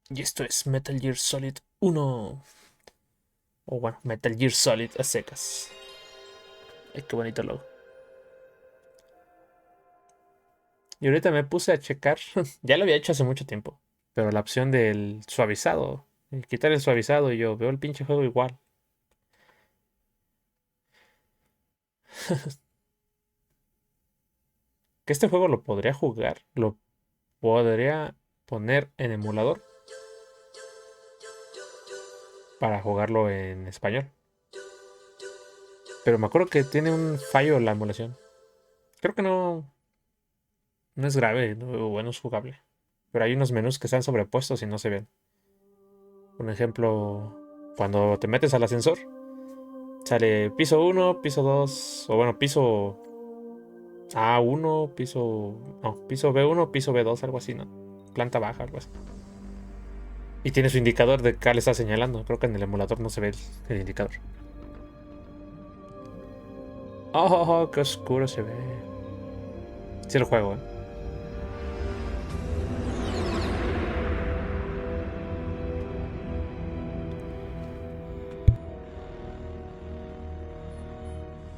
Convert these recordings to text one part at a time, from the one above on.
Y esto es Metal Gear Solid 1. O bueno, Metal Gear Solid a secas. Ay, qué bonito logo. Y ahorita me puse a checar. Ya lo había hecho hace mucho tiempo. Pero la opción del suavizado. Quitar el suavizado y yo veo el pinche juego igual. Que este juego lo podría jugar. Lo podría poner en emulador. Para jugarlo en español. Pero me acuerdo que tiene un fallo la emulación. Creo que no es grave. Bueno, es jugable. Pero hay unos menús que están sobrepuestos y no se ven. Por ejemplo, cuando te metes al ascensor, sale piso uno, piso 2 o bueno, piso A1, piso B1, piso B2, algo así, ¿no? Planta baja, algo así. Y tiene su indicador de qué le está señalando. Creo que en el emulador no se ve el indicador. Oh, qué oscuro se ve. Sí, el juego, ¿eh?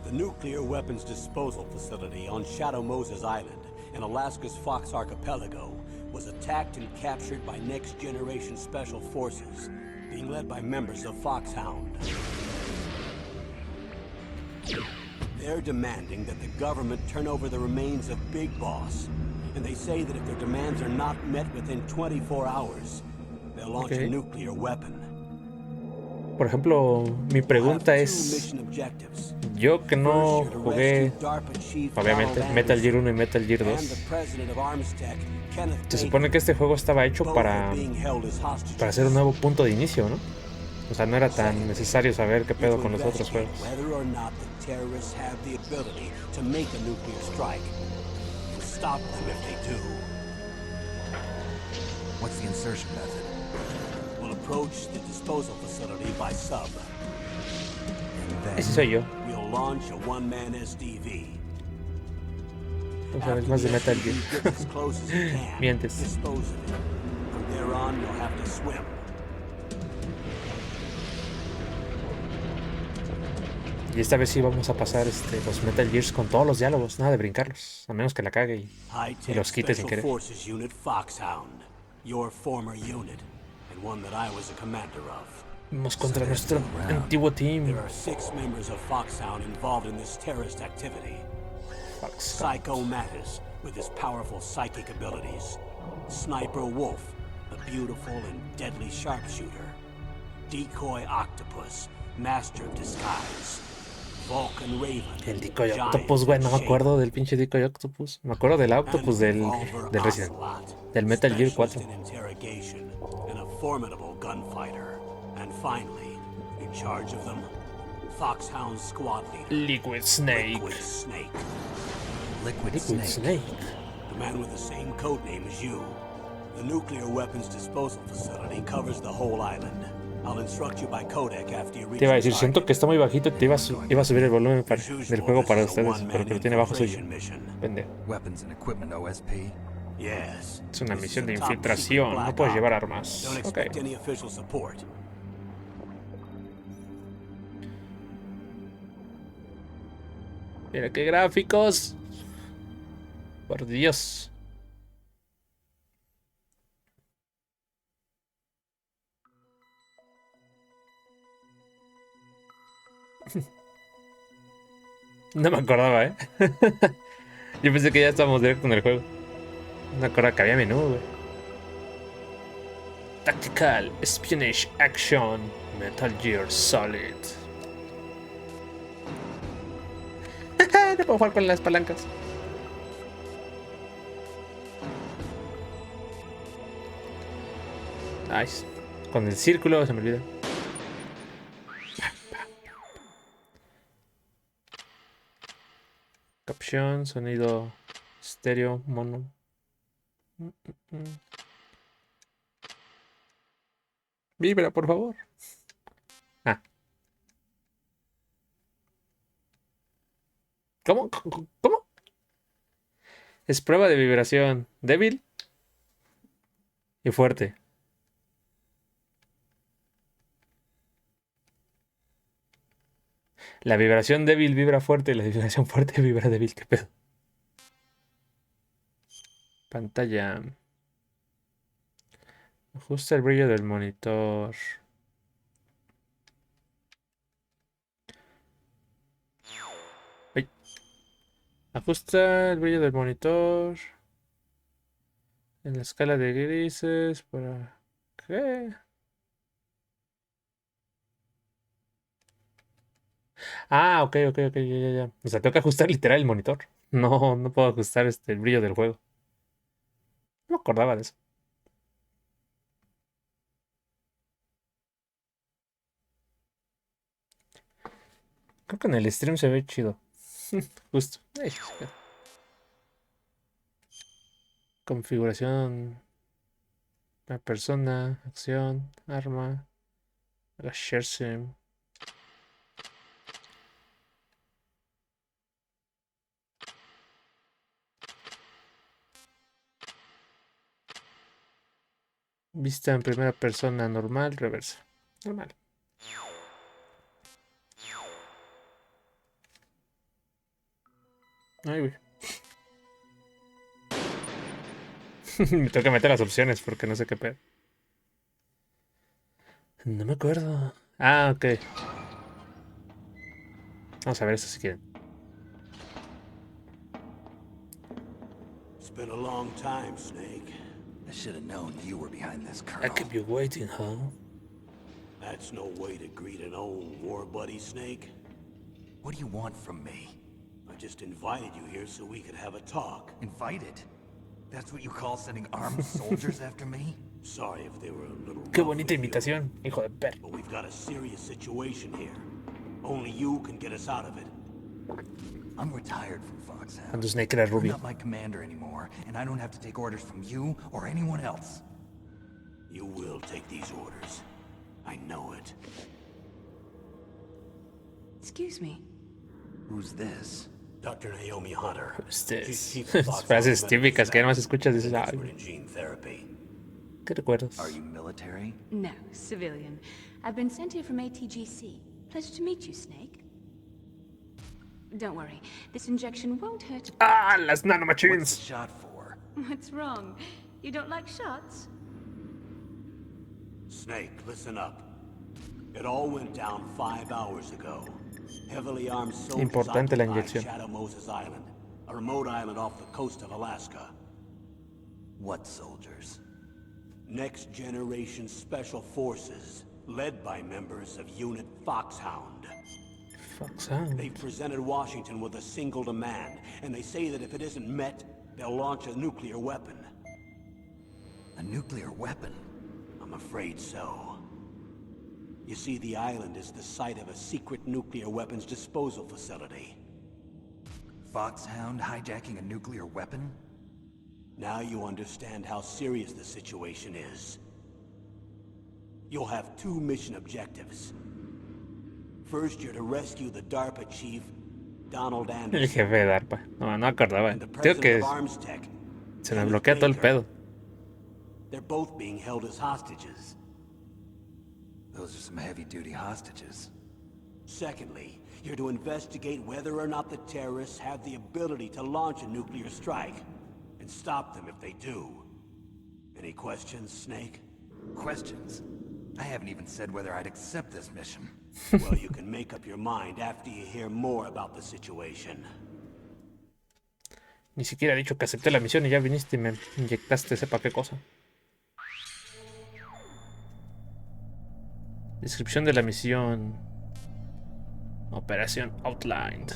The nuclear weapons disposal facility on Shadow Moses Island in Alaska's Fox Archipelago was attacked and captured by next-generation special forces, being led by members of Foxhound. They're demanding that the government turn over the remains of Big Boss, and they say that if their demands are not met within 24 hours, they'll launch a Ok. nuclear weapon. Por ejemplo, mi You'll have pregunta two es, mission objectives. yo que First, no you're to rescue jugué, DARPA Chief Donald obviamente, Metal Gear Anderson 1 y Metal Gear and the 2, president of Armstech, Kenneth se supone Baker. que este juego estaba hecho Both are para, being held as para hacer un hostages. nuevo punto de inicio, ¿no? O sea, no era tan Secondly, necesario saber qué you're pedo to con los otros investigate juegos. whether or not the terrorists have the ability to make a nuclear strike and stop them if they do. What's the insertion method? We'll approach the disposal facility by sub. And Ese then soy yo. we'll launch a one-man SDV. No sabes After más the de Metal Gear. SDV gets as close as it can, Mientes. dispose of it. From there on, you'll have to swim. Y esta vez sí vamos a pasar los Metal Gears con todos los diálogos, nada de brincarlos, a menos que la cague y High-tech los quite sin Special querer. Forces Unit Foxhound. Your former unit, and one that I was a commander of. Vamos So contra they're nuestro still around. antiguo team. There are 6 members of Foxhound involved in this terrorist activity. Foxhound. Psycho Mattis, with his powerful psychic abilities. Sniper Wolf, the beautiful and deadly sharpshooter. Decoy Octopus, master of disguise. Vulcan Raven, El Decoy giant Octopus, güey, in no me shape. acuerdo del pinche Decoy Octopus. Me acuerdo del And Octopus Revolver del Resident, Ocelot, del Metal Gear specialist 4. in interrogation and a formidable gunfighter. And finally, in charge of them, Foxhound squad leader, Liquid Snake. Liquid Snake, Liquid Liquid Snake. Snake. the man with the same code name as you. The nuclear weapons disposal facility covers the whole island. I'll instruct you by codec after you reach Te iba a the decir, siento que target. está muy bajito y iba a subir el volumen As del usual, juego this para is a ustedes, pero one-man que lo tiene bajo suyo. infiltration mission. Pendejo. Weapons and equipment OSP. Yes. Es una This is misión a de top secret infiltración, no black puedes op. llevar armas. Don't Ok. expect any official support. Mira qué gráficos. Por Dios. No me acordaba, ¿eh? Yo pensé que ya estábamos directo en el juego. No me acordaba que había menú, güey. Tactical Espionage Action Metal Gear Solid. No puedo jugar con las palancas. Ay, con el círculo se me olvida. Capción, sonido estéreo, mono. Vibra, por favor. Ah, ¿cómo? ¿Cómo? Es prueba de vibración débil y fuerte. La vibración débil vibra fuerte y la vibración fuerte vibra débil. ¿Qué pedo? Pantalla. Ajusta el brillo del monitor. Ay. Ajusta el brillo del monitor. En la escala de grises. ¿Para qué? Ah, ok, ya. O sea, tengo que ajustar literal el monitor. No, no puedo ajustar el brillo del juego. No me acordaba de eso. Creo que en el stream se ve chido. Justo. Ay, espera. Configuración. La persona. Acción. Arma. Agacharse. Vista en primera persona normal. Reversa. Normal. Ay, güey. Me tengo que meter las opciones porque no sé qué pedo. No me acuerdo. Ah, ok. Vamos a ver eso si quieren. It's been a long time, Snake. I should have known you were behind this, I Colonel. keep you waiting, huh? That's no way to greet an old war buddy, Snake. What do you want from me? I just invited you here so we could have a talk. Invited? That's what you call sending armed soldiers after me? Sorry if they were a little Qué rough bonita with you, invitación, hijo de perro. but we've got a serious situation here. Only you can get us out of it. I'm retired from Foxhound. Cuando Snake era I'm rubio. not my commander anymore, and I don't have to take orders from you or anyone else. You will take these orders. I know it. Excuse me. Who's this? Dr. Naomi Hunter. Ustedes. She's chief of Foxhound Frases Medical típicas que Staff además escuchas y dices, and ay, expert in gene therapy. ¿qué recuerdas? Are you military? No, civilian. I've been sent here from ATGC. Pleasure to meet you, Snake. Don't worry, this injection won't hurt. Ah, las What's the nanomachines. shot for? What's wrong? You don't like shots? Snake, listen up. It all went down 5 hours ago. Heavily armed soldiers Importante la occupied inyección. Shadow Moses Island, a remote island off the coast of Alaska. What soldiers? Next Generation Special Forces, led by members of Unit Foxhound. Foxhound. They've presented Washington with a single demand, and they say that if it isn't met, they'll launch a nuclear weapon. A nuclear weapon? I'm afraid so. You see, the island is the site of a secret nuclear weapons disposal facility. Foxhound hijacking a nuclear weapon? Now you understand how serious the situation is. You'll have 2 mission objectives. First, you're to rescue the DARPA chief, Donald El Anderson, jefe de DARPA. No, no acordaba. and the Tengo president que. of Arms Tech. Se me Kenneth bloquea todo el Baker. pedo. They're both being held as hostages. Those are some heavy-duty hostages. Secondly, you're to investigate whether or not the terrorists have the ability to launch a nuclear strike, and stop them if they do. Any questions, Snake? Questions? I haven't even said whether I'd accept this mission. Well, you can make up your mind after you hear more about the situation. Ni siquiera he dicho que acepté la misión y ya viniste y me inyectaste sepa qué cosa. Descripción de la misión. Operación Outlined.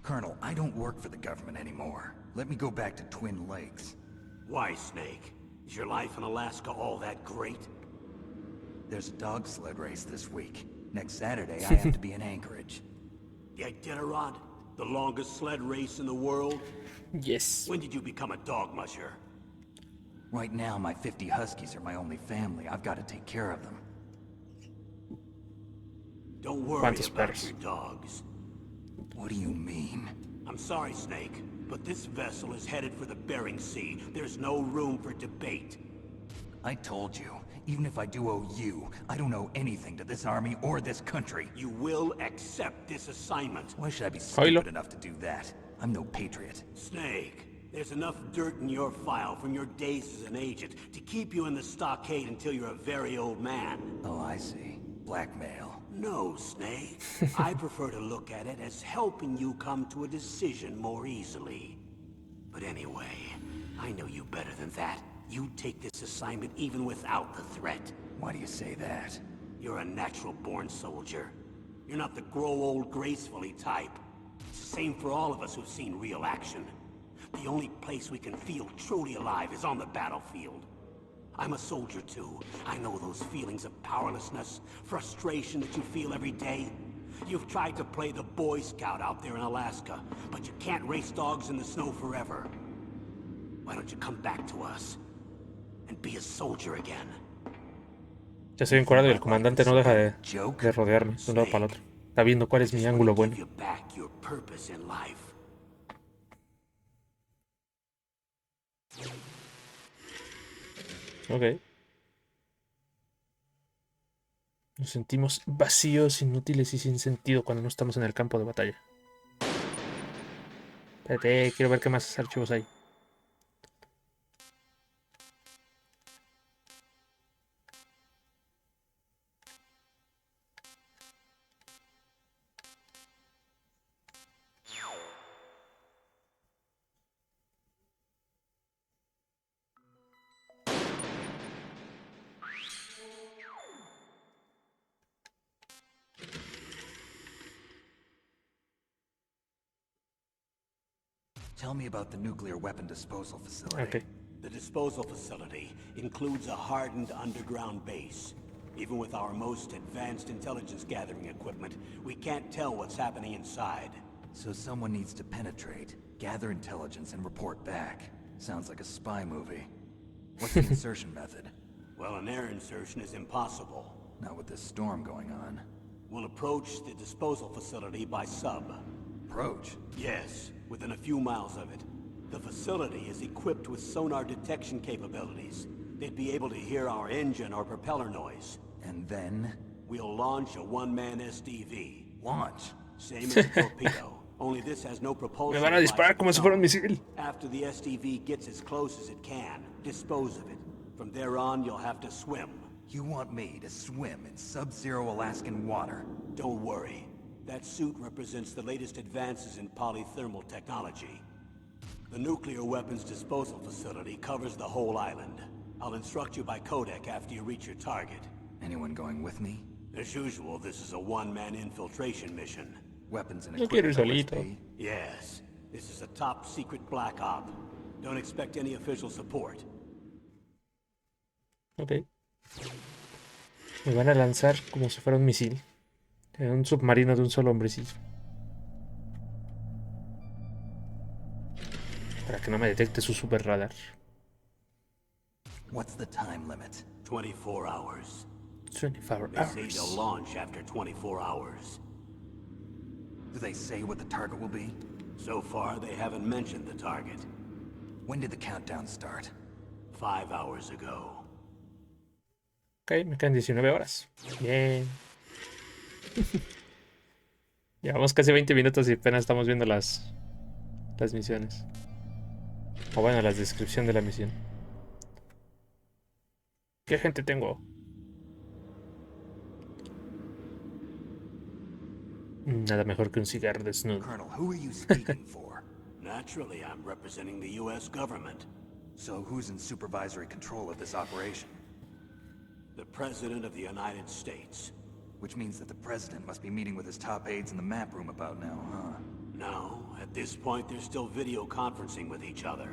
Colonel, I don't work for the government anymore. Let me go back to Twin Lakes. Why, Snake? Is your life in Alaska all that great? There's a dog sled race this week. Next Saturday, I have to be in Anchorage. The Iditarod? The longest sled race in the world? Yes. When did you become a dog musher? Right now, my 50 Huskies are my only family. I've got to take care of them. Don't worry ¿Cuántos about perros? your dogs. What do you mean? I'm sorry, Snake, But this vessel is headed for the Bering Sea. There's no room for debate. I told you, even if I do owe you, I don't owe anything to this army or this country. You will accept this assignment. Why should I be Oilo. stupid enough to do that? I'm no patriot. Snake, there's enough dirt in your file from your days as an agent to keep you in the stockade until you're a very old man. Oh, I see. Blackmail. No, Snake. I prefer to look at it as helping you come to a decision more easily. But anyway, I know you better than that. You take this assignment even without the threat. Why do you say that? You're a natural-born soldier. You're not the grow old gracefully type. It's the same for all of us who've seen real action. The only place we can feel truly alive is on the battlefield. I'm a soldier too. I know those feelings of powerlessness, frustration that you feel every day. You've tried to play the Boy Scout out there in Alaska, but you can't race dogs in the snow forever. Why don't you come back to us and be a soldier again? Ya estoy encuadrado y el comandante no deja de rodearme de un lado para el otro. Está viendo cuál es mi ángulo bueno. Give you back your purpose in life. Ok. Nos sentimos vacíos, inútiles y sin sentido cuando no estamos en el campo de batalla. Espérate, quiero ver qué más archivos hay. Tell me about the nuclear weapon disposal facility. Ok. The disposal facility includes a hardened underground base. Even with our most advanced intelligence gathering equipment, we can't tell what's happening inside. So someone needs to penetrate, gather intelligence, and report back. Sounds like a spy movie. What's the insertion method? Well, an air insertion is impossible. Not with this storm going on. We'll approach the disposal facility by sub. Approach? Yes, within a few miles of it. The facility is equipped with sonar detection capabilities. They'd be able to hear our engine or propeller noise. And then? We'll launch a one-man SDV. Launch? Same as a torpedo, only this has no propulsion. Me van a disparar como si fuera un misil. After the SDV gets as close as it can, dispose of it. From there on, you'll have to swim. You want me to swim in sub-zero Alaskan water? Don't worry. That suit represents the latest advances in polythermal technology. The nuclear weapons disposal facility covers the whole island. I'll instruct you by codec after you reach your target. Anyone going with me? As usual, this is a one-man infiltration mission. Weapons and Yo quiero ir equipment solito. OSP? Yes, this is a top-secret black op. Don't expect any official support. Ok. Me van a lanzar como si fuera un misil. En un submarino de un solo hombrecillo. Para que no me detecte su super radar. What's the time limit? 24 hours. 24 They say hours. they'll launch after 24 hours. Do they say what the target will be? So far, they haven't mentioned the target. When did the countdown start? 5 hours ago. Ok, me quedan 19 horas. Bien. Llevamos casi 20 minutos y apenas estamos viendo las misiones. O bueno, la descripción de la misión. ¿Qué gente tengo? Nada mejor que un cigarro desnudo. Colonel, who are you speaking for? Naturally, I'm representing the U.S. government. So who's in supervisory control of this operation? The President of the United States. Which means that the President must be meeting with his top aides in the map room about now, huh? No, at this point, they're still video conferencing with each other.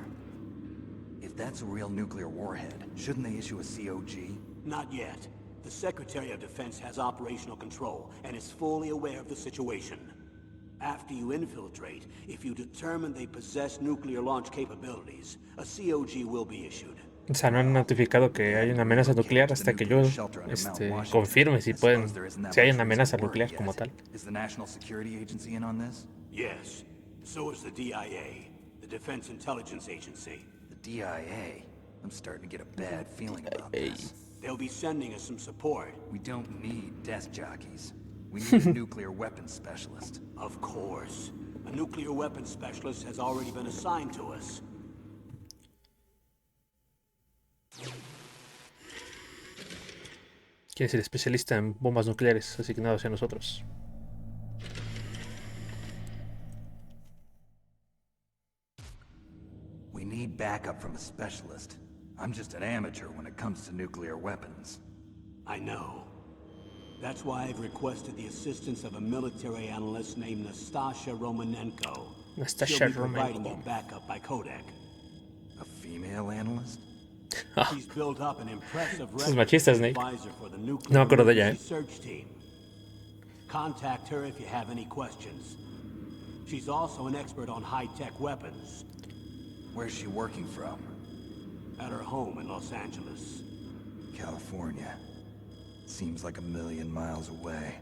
If that's a real nuclear warhead, shouldn't they issue a COG? Not yet. The Secretary of Defense has operational control and is fully aware of the situation. After you infiltrate, if you determine they possess nuclear launch capabilities, a COG will be issued. O sea, no han notificado que hay una amenaza nuclear hasta que yo confirme si pueden, si hay una amenaza nuclear como tal. Is the National Security Agency in on this? Yes, so is the DIA. The Defense Intelligence Agency. The DIA? I'm starting to get a bad feeling about Hey. this. They'll be sending us some support. We don't need desk jockeys. We need a nuclear weapons specialist. Of course. A nuclear weapons specialist has already been assigned to us. ¿Quién es el especialista en bombas nucleares asignado hacia nosotros? We need backup from a specialist. I'm just an amateur when it comes to nuclear weapons. I know. That's why I've requested the assistance of a military analyst named Nastasha Romanenko. Nastasha She'll be providing Romanenko. you backup by Kodak. A female analyst? She's built up an impressive Eso es machista, Snake. advisor for the No me nuclear acuerdo de ella, emergency search team. Contact her if you have any questions. She's also an expert on high-tech weapons. Where's she working from? At her home in Los Angeles. California. Seems like a million miles away.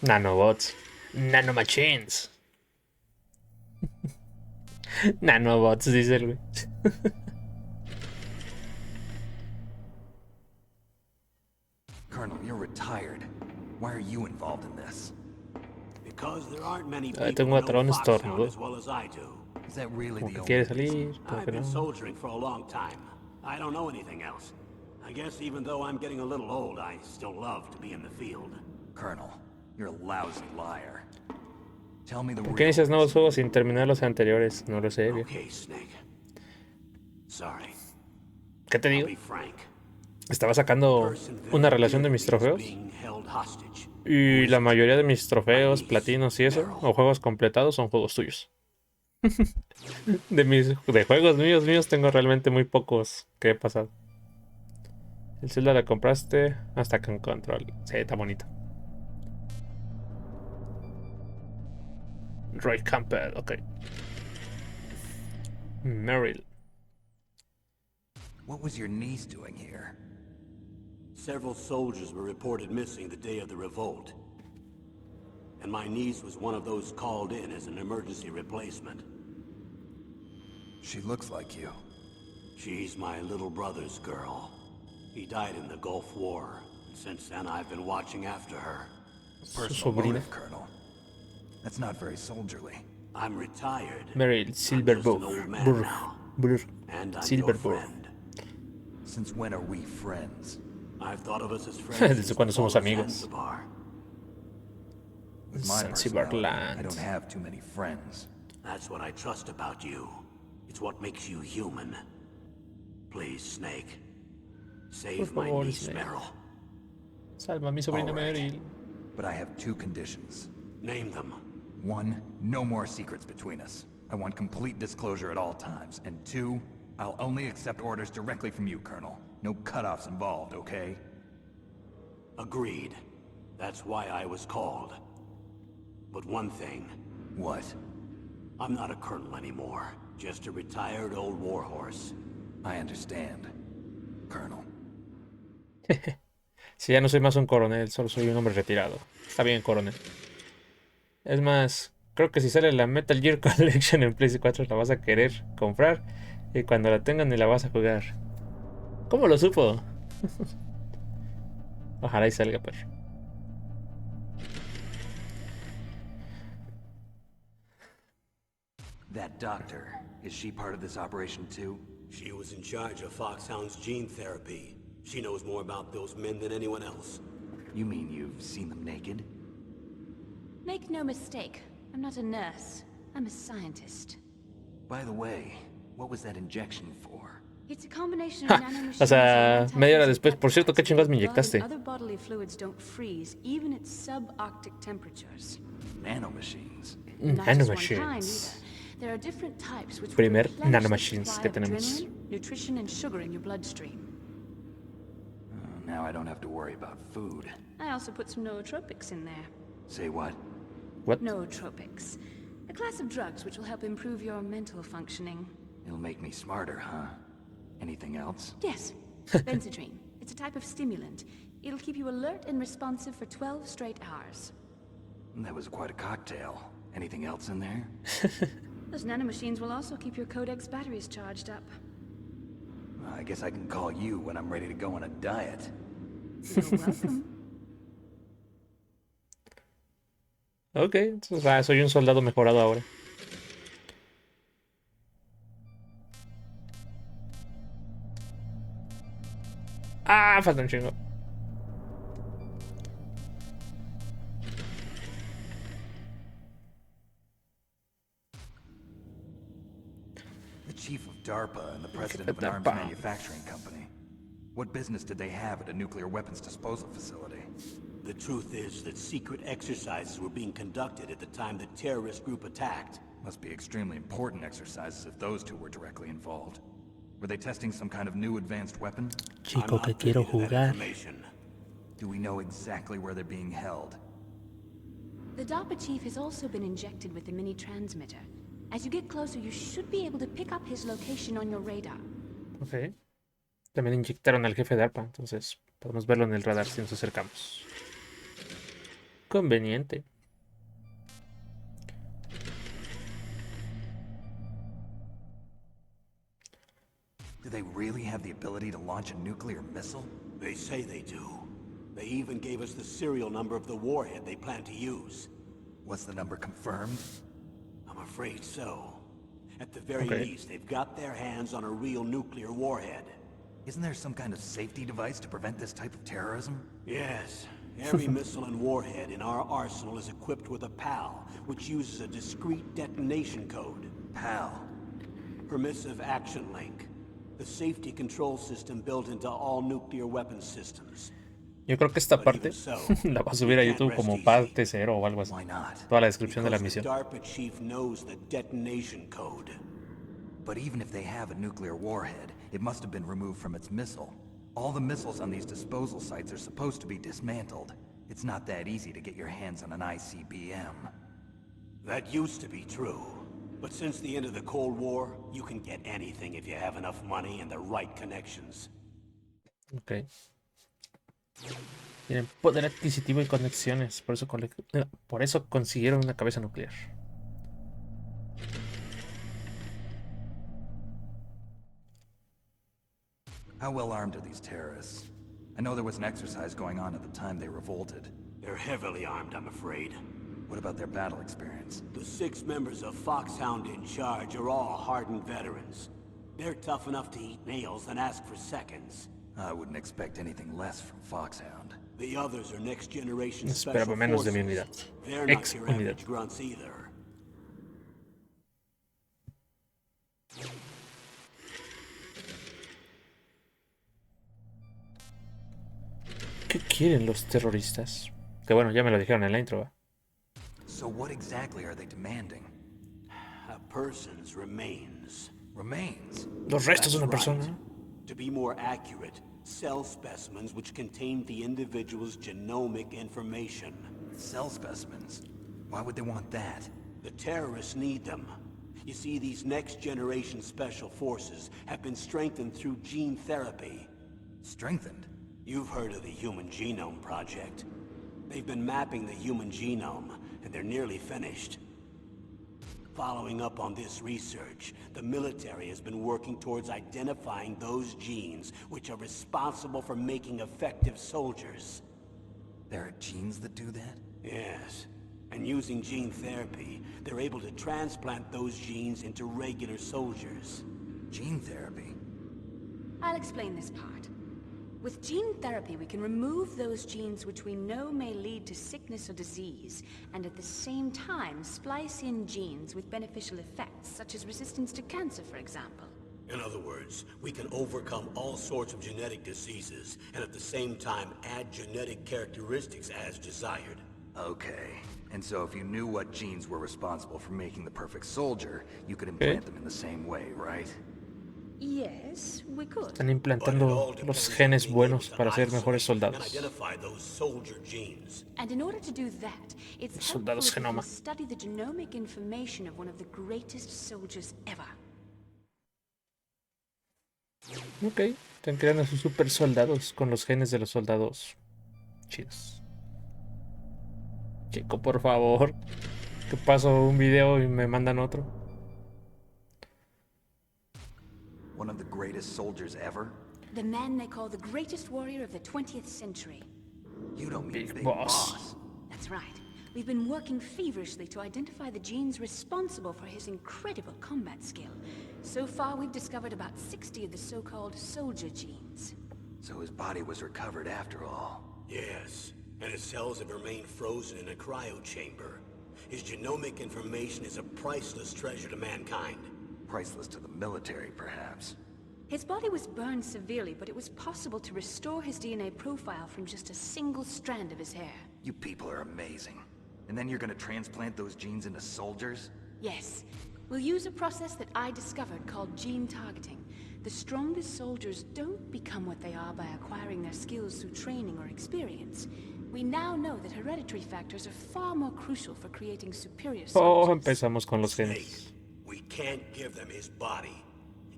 Nanobots. Nanomachines. Nanobots, dice el güey. Colonel, you're retired. Why are you involved in this? Because there aren't many Ah, people tengo who know patrones Foxhound tornudos. as well as I do. Is that really Como the que only quiere reason? salir, como I've que been no. soldiering for a long time. I don't know anything else. I guess even though I'm getting a little old, I still love to be in the field. Colonel, you're a lousy liar. Tell me the ¿Por qué real inicias nuevos reason. juegos sin terminar los anteriores? No lo sé, viejo. Okay, Snake. Sorry. ¿Qué te I'll digo? be frank. Estaba sacando Person very una relación de dear mis to me is trofeos. being held hostage. Y la mayoría de mis trofeos, platinos y eso, o juegos completados, son juegos tuyos. De juegos míos tengo realmente muy pocos que he pasado. El Zelda la compraste hasta con control. Sí, está bonito. Roy Campbell, ok. Meryl. What was your niece doing here? Several soldiers were reported missing the day of the revolt. And my niece was one of those called in as an emergency replacement. She looks like you. She's my little brother's girl. He died in the Gulf War. Since then, I've been watching after her. Su Personal sobrina. motive, Colonel. That's not very soldierly. I'm retired. Meryl I'm just an old Silverburg. man now. Burr. And I'm your Silverburg. friend. Since when are we friends? I've thought of us as friends Desde since cuando the fall somos of amigos. Zanzibar. With my Zanzibar personality, land. I don't have too many friends. That's what I trust about you. It's what makes you human. Please, Snake. Save Por my favor, niece, Snake. Meryl. Salva a mi sobrina All right. Meryl. But I have two conditions. Name them. One, no more secrets between us. I want complete disclosure at all times. And two, I'll only accept orders directly from you, Colonel. No cutoffs involved, okay? Agreed. That's why I was called. But one thing, What? I'm not a colonel anymore. Just a retired old warhorse. I understand, Colonel. Si ya no soy más un coronel, solo soy un hombre retirado. Está bien, coronel. Es más, creo que si sale la Metal Gear Collection en PlayStation 4 la vas a querer comprar y cuando la tengan ni la vas a jugar. ¿Cómo lo supo? Ojalá y salga, perro. That doctor, is she part of this operation too? She was in charge of Foxhound's gene therapy. She knows more about those men than anyone else. You mean you've seen them naked? Make no mistake, I'm not a nurse. I'm a scientist. By the way, what was that injection for? It's a combination of nanomachines O sea, and media hora anti-cancer después, por cierto, ¿qué peptides chingados me that guard inyectaste? Other bodily fluids don't freeze, even at subarctic temperatures. Nanomachines. Not just one kind Nanomachines. either. There are different types which Primer will replenish the nanomachines supply que of tenemos. adrenaline, nutrition, and sugar in your bloodstream. Now I don't have to worry about food. I also put some nootropics in there. Say what? What? Nootropics. A class of drugs which will help improve your mental functioning. It'll make me smarter, huh? Anything else? Yes, Benzedrine. It's a type of stimulant. It'll keep you alert and responsive for 12 straight hours. That was quite a cocktail. Anything else in there? Those nanomachines will also keep your Codex batteries charged up. I guess I can call you when I'm ready to go on a diet. You're welcome. Ok, entonces soy un soldado mejorado ahora. Ah, falta un chingo. The chief of DARPA and the president of an arms DARPA. manufacturing company. What business did they have at a nuclear weapons disposal facility? The truth is that secret exercises were being conducted at the time the terrorist group attacked. Must be extremely important exercises if those two were directly involved. Were they testing some kind of new advanced weapon? Chico, que quiero jugar. Do we know exactly where they're being held? The DARPA chief has also been injected with the mini transmitter. As you get closer, you should be able to pick up his location on your radar. Ok. También inyectaron al jefe de ARPA, entonces podemos verlo en el radar si nos acercamos. Conveniente. Do they really have the ability to launch a nuclear missile? They say they do. They even gave us the serial number of the warhead they plan to use. Was the number confirmed? I'm afraid so. At the very least, they've got their hands on a real nuclear warhead. Isn't there some kind of safety device to prevent this type of terrorism? Yes. Every missile and warhead in our arsenal is equipped with a PAL, which uses a discrete detonation code. PAL? Permissive Action Link. The safety control system built into all nuclear weapons systems. Yo creo que esta parte la va a subir a YouTube como parte 0 o algo así. Why not? Toda la descripción de la misión. The DARPA chief knows the detonation code. But even if they have a nuclear warhead, it must have been removed from its missile. All the missiles on these disposal sites are supposed to be dismantled. It's not that easy to get your hands on an ICBM. That used to be true. But since the end of the Cold War, you can get anything if you have enough money and the right connections. Ok. Tienen poder adquisitivo y conexiones, por eso consiguieron una cabeza nuclear. How well armed are these terrorists? I know there was an exercise going on at the time they revolted. They're heavily armed, I'm afraid. What about their battle experience? The 6 members of Foxhound in charge are all hardened veterans. They're tough enough to eat nails and ask for seconds. I wouldn't expect anything less from Foxhound. The others are next generation Esperaba special menos de forces. mi unidad. They're not Ex your unidad. average grunts either. ¿Qué quieren los terroristas? Que bueno, ya me lo dijeron en la intro, ¿va? So what exactly are they demanding? A person's remains. Remains? Los restos de una That's persona. right. To be more accurate, cell specimens which contain the individual's genomic information. Cell specimens? Why would they want that? The terrorists need them. You see, these next-generation special forces have been strengthened through gene therapy. Strengthened? You've heard of the Human Genome Project. They've been mapping the human genome, and they're nearly finished. Following up on this research, the military has been working towards identifying those genes which are responsible for making effective soldiers. There are genes that do that? Yes. And using gene therapy, they're able to transplant those genes into regular soldiers. Gene therapy? I'll explain this part. With gene therapy, we can remove those genes which we know may lead to sickness or disease, and at the same time splice in genes with beneficial effects, such as resistance to cancer, for example. In other words, we can overcome all sorts of genetic diseases, and at the same time add genetic characteristics as desired. Okay. And so if you knew what genes were responsible for making the perfect soldier, you could implant them in the same way, right? Yes, we could. Están implantando los genes buenos para ser mejores soldados. And in order to do that, it's helpful Soldados if we genoma. can study the genomic information of one of the greatest soldiers ever. Ok, están creando sus super soldados con los genes de los soldados chidos. Chico, por favor. Que paso un video y me mandan otro. One of the greatest soldiers ever? The man they call the greatest warrior of the 20th century. You don't mean Big Big Boss. Boss. That's right. We've been working feverishly to identify the genes responsible for his incredible combat skill. So far, we've discovered about 60 of the so-called soldier genes. So his body was recovered after all. Yes, and his cells have remained frozen in a cryo chamber. His genomic information is a priceless treasure to mankind. Priceless to the military, perhaps. His body was burned severely, but it was possible to restore his DNA profile from just a single strand of his hair. You people are amazing. And then you're gonna transplant those genes into soldiers? Yes. We'll use a process that I discovered called gene targeting. The strongest soldiers don't become what they are by acquiring their skills through training or experience. We now know that hereditary factors are far more crucial for creating superior Oh, soldiers. empezamos con los Snake, genes. we can't give them his body.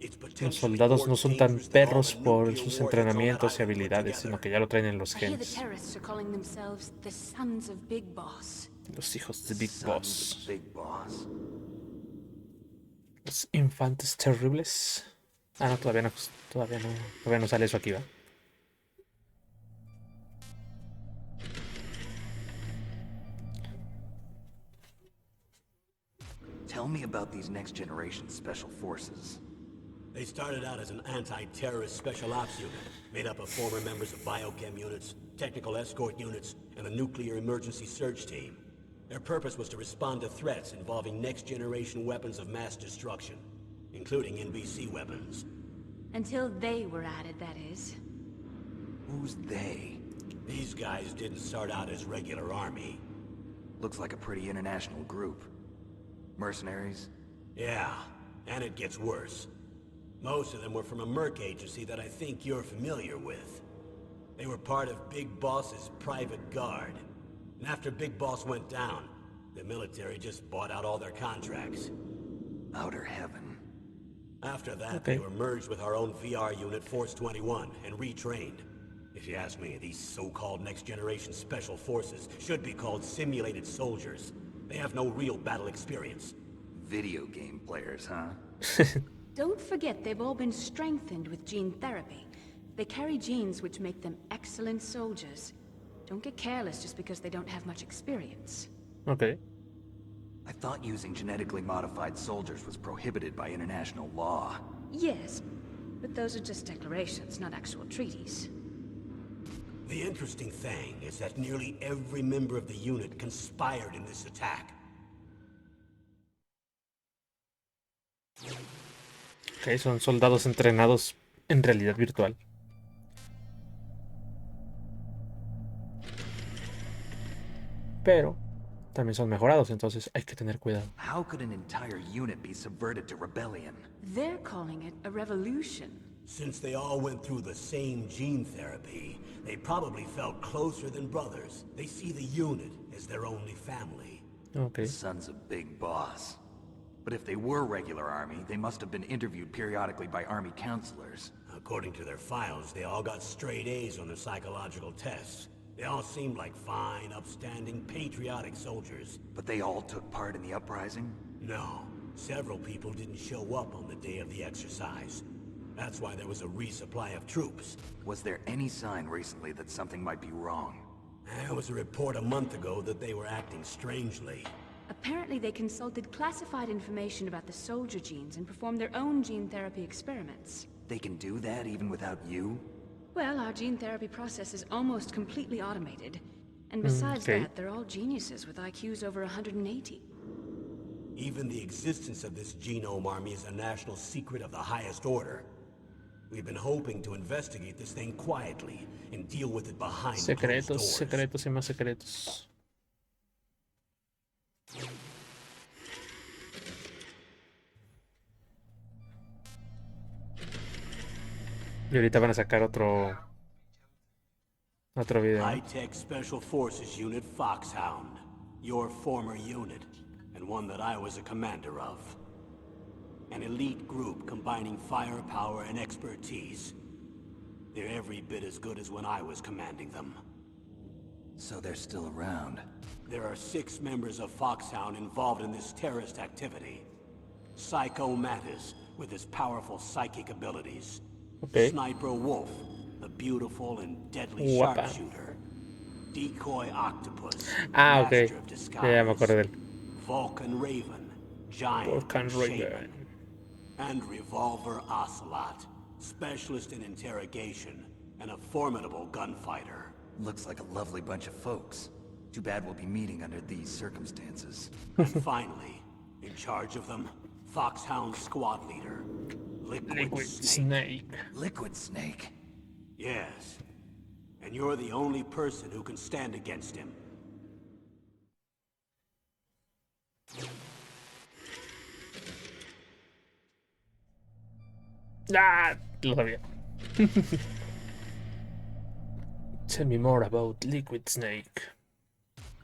It's Los potentially soldados more no son tan dangerous than all perros the por nuclear sus warheads on that entrenamientos y island put habilidades, together. sino que ya lo traen en los I hear the genes. terrorists are calling themselves the Sons of Big Boss. Los hijos de Big Sons Boss. of Big Boss. Los infantes terribles. Ah, no, todavía no sale eso aquí, ¿va? Tell me about these next generation special forces. They started out as an anti-terrorist special ops unit, made up of former members of biochem units, technical escort units, and a nuclear emergency search team. Their purpose was to respond to threats involving next-generation weapons of mass destruction, including NBC weapons. Until they were added, that is. Who's they? These guys didn't start out as regular army. Looks like a pretty international group. Mercenaries? Yeah, and it gets worse. Most of them were from a merc agency that I think you're familiar with. They were part of Big Boss's private guard. And after Big Boss went down, the military just bought out all their contracts. Outer heaven. After that, Okay. they were merged with our own VR unit, Force 21, and retrained. If you ask me, these so-called next-generation special forces should be called simulated soldiers. They have no real battle experience. Video game players, huh? Don't forget they've all been strengthened with gene therapy. They carry genes which make them excellent soldiers. Don't get careless just because they don't have much experience. Ok. I thought using genetically modified soldiers was prohibited by international law. Yes, but those are just declarations, not actual treaties. The interesting thing is that nearly every member of the unit conspired in this attack. Ok, son soldados entrenados en realidad virtual. Pero también son mejorados, entonces hay que tener cuidado. How could an entire unit be subverted to rebellion? They're calling it a revolution. Since they all went through the same gene therapy, they probably felt closer than brothers. They see the unit as their only family. Ok. Sons of Big Boss. But if they were regular army, they must have been interviewed periodically by army counselors. According to their files, they all got straight A's on their psychological tests. They all seemed like fine, upstanding, patriotic soldiers. But they all took part in the uprising? No, several people didn't show up on the day of the exercise. That's why there was a resupply of troops. Was there any sign recently that something might be wrong? There was a report a month ago that they were acting strangely. Apparently they consulted classified information about the soldier genes and performed their own gene therapy experiments. They can do that even without you? Well, our gene therapy process is almost completely automated. And besides okay. that, they're all geniuses with IQs over 180. Even the existence of this genome army is a national secret of the highest order. We've been hoping to investigate this thing quietly and deal with it behind closed Secretos, doors. secretos y más secretos. Y ahorita van a sacar otro video. High-Tech Special Forces Unit Foxhound. Your former unit, and one that I was a commander of. An elite group combining firepower and expertise. They're every bit as good as when I was commanding them. So they're still around. There are 6 members of Foxhound involved in this terrorist activity. Psycho Mattis, with his powerful psychic abilities. Ok. Sniper Wolf, the beautiful and deadly Guapa. sharpshooter. Decoy Octopus, Ah, ok. master of Ya me acordé disguise. de él. Vulcan Raven, giant Volcan and shaman. Raven. And Revolver Ocelot, specialist in interrogation and a formidable gunfighter. Looks like a lovely bunch of folks. Too bad we'll be meeting under these circumstances. And finally, in charge of them, Foxhound squad leader, Liquid Snake. Snake. Liquid Snake? Yes. And you're the only person who can stand against him. Ah, lo sabía. Tell me more about Liquid Snake.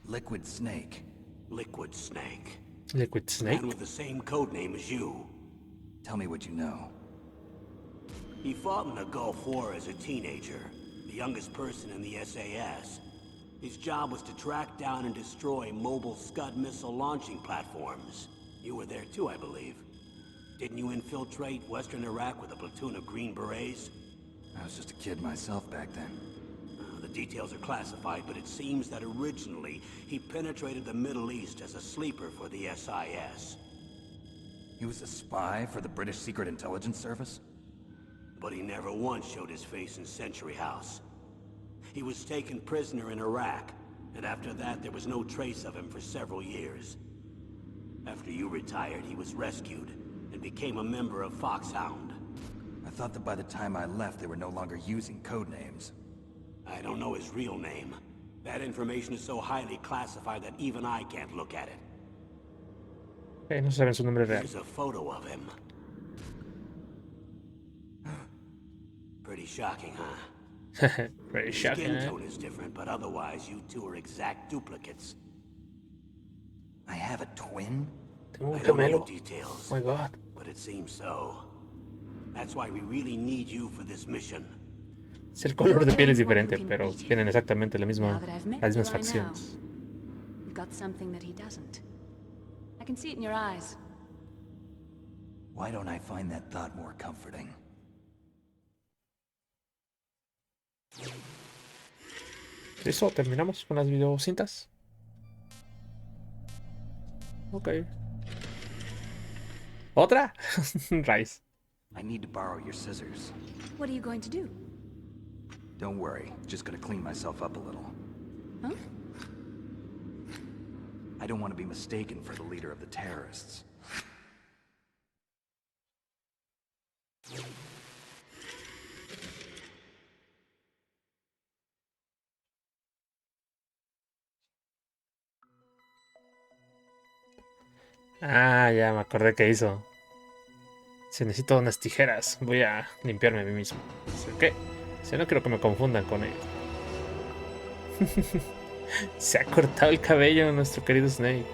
Liquid Snake. Liquid Snake. Liquid Man Snake? with the same code name as you. Tell me what you know. He fought in the Gulf War as a teenager, the youngest person in the SAS. His job was to track down and destroy mobile Scud missile launching platforms. You were there too, I believe. Didn't you infiltrate Western Iraq with a platoon of Green Berets? I was just a kid myself back then. The details are classified, but it seems that originally he penetrated the Middle East as a sleeper for the SIS. He was a spy for the British Secret Intelligence Service? But he never once showed his face in Century House. He was taken prisoner in Iraq, and after that there was no trace of him for several years. After you retired, he was rescued and became a member of Foxhound. I thought that by the time I left, they were no longer using code names. I don't know his real name. That information is so highly classified that even I can't look at it. Ok, no saben su nombre real. Here's a photo of him. Pretty shocking, huh? Very His shocking, skin eh? tone is different, but otherwise you two are exact duplicates. I have a twin? Tengo un I don't know gemelo. the details, Oh my god. but it seems so. That's why we really need you for this mission. Sí, el color de piel es diferente, pero tienen exactamente la misma, las mismas facciones. You've got something that he doesn't. I can see it in your eyes. Why don't I find that thought more comforting? Listo, terminamos con las videocintas. Ok. ¿Otra? Rice. I need to borrow your scissors. What are you going to do? Don't worry, just gonna clean myself up a little. Huh? I don't want to be mistaken for the leader of the terrorists. Ah, ya me acordé que hizo. Si necesito unas tijeras, voy a limpiarme a mí mismo. ¿Qué? Si no quiero que me confundan con él. Se ha cortado el cabello nuestro querido Snake.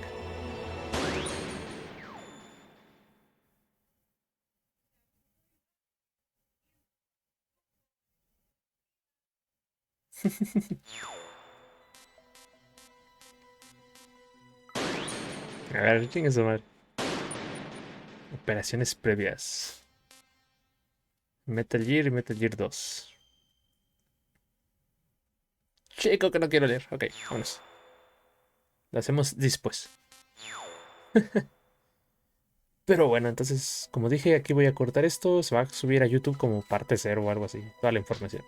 A ver, chingue su madre. Operaciones previas. Metal Gear y Metal Gear 2. Chico que no quiero leer. Ok, vámonos. Lo hacemos después. Pero bueno, entonces, como dije, aquí voy a cortar esto. Se va a subir a YouTube como parte cero o algo así. Toda la información.